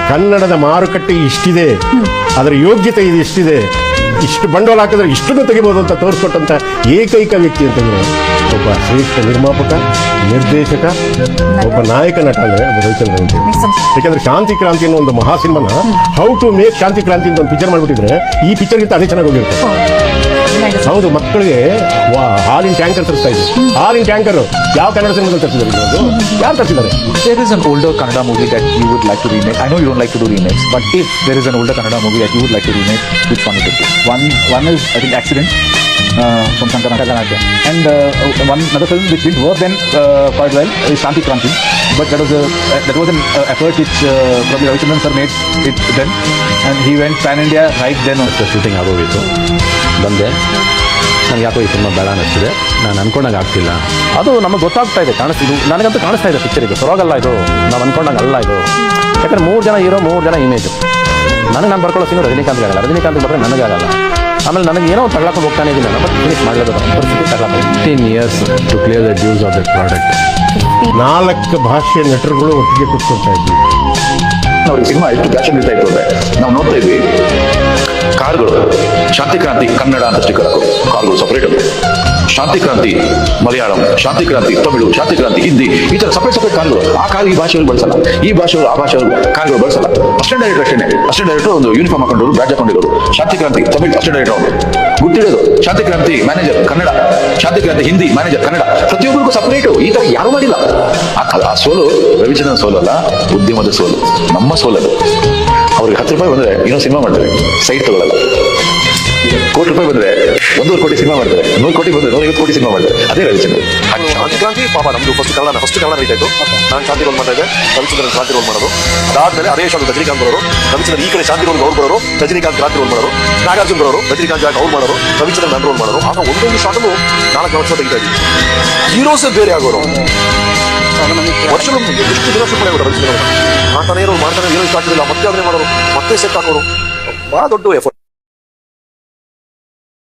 ಕನ್ನಡದ ಮಾರುಕಟ್ಟೆ ಇಷ್ಟಿದೆ, ಅದರ ಯೋಗ್ಯತೆ ಇದು ಇಷ್ಟಿದೆ, ಇಷ್ಟು ಬಂಡವಾಳ ಹಾಕಿದ್ರೆ ಇಷ್ಟನ್ನು ತೆಗಿಬೋದು ಅಂತ ತೋರಿಸ್ಕೊಟ್ಟಂತ ಏಕೈಕ ವ್ಯಕ್ತಿ ಅಂತಂದ್ರೆ ಒಬ್ಬ ಶ್ರೇಷ್ಠ ನಿರ್ಮಾಪಕ, ನಿರ್ದೇಶಕ, ಒಬ್ಬ ನಾಯಕ ನಟ ಅಂದ್ರೆ ರವಿಚಂದ್ರನ್ ಅಂತ. ಯಾಕಂದ್ರೆ ಶಾಂತಿ ಕ್ರಾಂತಿ ಅನ್ನೋ ಒಂದು ಮಹಾ ಸಿನಿಮಾನ ಹೌ ಟು ಮೇಕ್ ಶಾಂತಿ ಕ್ರಾಂತಿ ಅಂತ ಒಂದು ಪಿಕ್ಚರ್ ಮಾಡ್ಬಿಟ್ಟಿದ್ರೆ ಈ ಪಿಕ್ಚರ್ಗಿಂತ ಅದೇ ಚೆನ್ನಾಗಿ ಹೋಗಿರುತ್ತೆ. ಹೌದು, ಮಕ್ಕಳಿಗೆ ಹಾಲಿನ ಟ್ಯಾಂಕರ್ ತರಿಸ್ತಾ ಇದ್ರು. ಹಾಲಿನ ಟ್ಯಾಂಕರ್ ಯಾವ ಕನ್ನಡ ಸಿನಿಮಾದಲ್ಲಿ ತರಿಸಿದ್ದಾರೆ? ಯಾರು ತರಿಸಿದ್ದಾರೆ? There is an older Kannada movie that you would like to remake. I know you don't like to do remakes, but if there is an older Kannada movie that you would like to remake, which one would it be? One is, I think, Accident from Shankar Nagaraj. And another film which did work then quite well is Shanti Kranti. But that was an effort which probably Ravichandran sir made it then. And he went pan-India right then. Shooting ಆಗೋಗಿತ್ತು, ಬಂದೆ. ನನಗೆ ಯಾಕೋ ಈ cinema ಬೇಡ ಅನ್ನಿಸ್ತಿದೆ, ನಾನು ಅನ್ಕೊಂಡಂಗೆ ಆಗ್ತಿಲ್ಲ. ಅದು ನಮಗೆ ಗೊತ್ತಾಗ್ತಾ ಇದೆ, ಕಾಣಿಸ್ತಿದ್ದು ನನಗಂತೂ ಕಾಣಿಸ್ತಾ ಇದೆ ಪಿಕ್ಚರ್. ಇದು ಸೊರಗಲ್ಲ, ಇದು ನಾವು ಅನ್ಕೊಂಡಂಗೆ ಅಲ್ಲ ಇದು. ಯಾಕಂದ್ರೆ 3 ಜನ ಹೀರೋ, 3 ಜನ ಇಮೇಜು. ನಾನು ಬರ್ಕೊಳ್ಳೋ ಸೀನು ರಜನಿಕಾಂತ್ಗೆ ಆಗಲ್ಲ, ರಜನಿಕಾಂತ್ ಬಂದರೆ ನನಗಾಗಲ್ಲ. ಆಮೇಲೆ ನನಗೆ ಏನೋ ತಗೊಳಕ್ಕೆ ಹೋಗ್ತಾನೆ ಇದ್ದೀನಿ, ನಾನು ಬಟ್ ಫಿನಿಶ್ ಮಾಡಲೇಬೇಕು ಪರಿಸ್ಥಿತಿ ತಗೊಳ್ಳೋದು. 15 years to clear the dues of that product. 4 ಭಾಷೆಯ ನಟರುಗಳು ಒಟ್ಟಿಗೆ ಕೂತ್ಕೊಳ್ತಾ ಇದ್ವಿ. ನಾವು ಈ ಸಿನಿಮಾ ಎಷ್ಟು ಪ್ಯಾಷನ್ ಇರ್ತಾ ಇತ್ತು ಅಂದ್ರೆ ನಾವು ನೋಡ್ತಾ ಇದ್ವಿ, ಕಾರ್ಗಳು ಶಾಂತಿ ಕ್ರಾಂತಿ ಕನ್ನಡ ಅಂತ ಸ್ಟಿಕ್ಕರ್ ಕಾರ್ಗಳು ಸಪರೇಟ್, ಶಾಂತಿ ಕ್ರಾಂತಿ ಮಲಯಾಳಂ, ಶಾಂತಿ ಕ್ರಾಂತಿ ತಮಿಳು, ಶಾಂತಿ ಕ್ರಾಂತಿ ಹಿಂದಿ, ಈ ತರ ಸಪರೇಟ್ ಕಾರ್ಗಳು. ಆ ಕಾರ್ ಈ ಭಾಷೆಗಳು ಬಳಸಲ್ಲ, ಈ ಭಾಷೆಗಳು ಆ ಭಾಷೆಗಳು ಕಾರ್ಗಳು ಬಳಸಲ್ಲ. ಅಸಿಸ್ಟೆಂಟ್ ಡೈರೆಕ್ಟರ್ ಒಂದು ಯೂನಿಫಾರ್ಮ್ ಹಾಕೊಂಡವರು, ಬ್ಯಾಡ್ಜ್ ಹಾಕೊಂಡಿರೋರು, ಶಾಂತಿ ಕ್ರಾಂತಿ ತಮಿಳು ಅಸಿಸ್ಟೆಂಟ್ ಡೈರೆಕ್ಟರ್ ಅವರು ಗುರ್ತಿಡೋದು, ಶಾಂತಿ ಕ್ರಾಂತಿ ಮ್ಯಾನೇಜರ್ ಕನ್ನಡ, ಶಾಂತಿ ಕ್ರಾಂತಿ ಹಿಂದಿ ಮ್ಯಾನೇಜರ್ ಕನ್ನಡ, ಪ್ರತಿಯೊಬ್ಬರಿಗೂ ಸಪರೇಟು. ಈ ತರ ಯಾರು ಮಾಡಿಲ್ಲ. ಆ ಸೋಲು ರವಿಚಂದ್ರನ್ ಸೋಲು ಅಲ್ಲ, ಉದ್ಯಮದ ಸೋಲು, ನಮ್ಮ ಸೋಲದು. ಅವ್ರಿಗೆ 10 ರೂಪಾಯಿ ಬಂದ್ರೆ ಇನ್ನೂ ಸಿನಿಮಾ ಮಾಡ್ತಾರೆ, ಸೈಟ್ ತಗೊಳ್ಳಲ್ಲ. ಕೋಟಿ ರೂಪಾಯಿ ಬಂದ್ರೆ 1.5 ಕೋಟಿ ಸಿನಿಮಾ ಮಾಡ್ತಾರೆ, 100 ಕೋಟಿ ಬಂದ್ರೆ 150 ಕೋಟಿ ಸಿನಿಮಾ ಮಾಡ್ತಾರೆ. ಅದೇ ರವಿಚಂದ್ರನ್. ಶಾಂತಿ ಕ್ರಾಂತಿ ಪಾಪ ನಮ್ದು ಫಸ್ಟ್ ಕನ್ನಡ ರೈಟ್ ಆಯ್ತು. ನಾನು ಶಾಂತಿ ರೋಲ್ ಮಾಡ್ತಾ ಇದ್ದೆ, ರವಿಚಂದ್ರನ್ ಕ್ರಾಂತಿ ರೋಲ್ ಮಾಡೋದು. ಅದಾದ್ಮೇಲೆ ಅದೇ ಶಾಂತಿ ರಜನಿಕಾಂತ್ ಬರೋರು, ರವಿಚಂದ್ರನ್ ಈ ಕಡೆ ಶಾಂತಿ ರೋಲ್ ಅವ್ರು ಬರೋರು, ರಜನಿಕಾಂತ್ ಕ್ರಾಂತಿ ರೋಲ್ ಮಾಡೋರು, ನಾಗಾರ್ಜುನ್ ಬರೋರು, ರಜನಿಕಾಂತ್ ಅವ್ರು ಮಾಡೋರು, ರವಿಚಂದ್ರನ್ ನನ್ನ ರೋಲ್ ಮಾಡೋರು. ಆಗ ಒಂದೊಂದು ಶಾಟನ್ನು 4 ವರ್ಷ ತೆಗಿತಾ ಇದ್ವಿ. ಹೀರೋಸೇ ಬೇರೆ ಆಗೋರು. ವರ್ಷಗಳು ಎಷ್ಟು ದಿನ ಶುರು ಮಾಡೋರು ರವಿಚಂದ್ರನ್ ಮಾಡ್ತಾನೆ ಇರೋರು, ಹೀರೋ ಸ್ಟಾರ್ಟ್ ಇಲ್ಲ, ಮತ್ತೆ ಅದನ್ನೇ ಮಾಡೋರು, ಮತ್ತೆ ಸೆಟ್ ಹಾಕೋರು. ಬಹಳ ದೊಡ್ಡ ಎಫರ್ಟ್.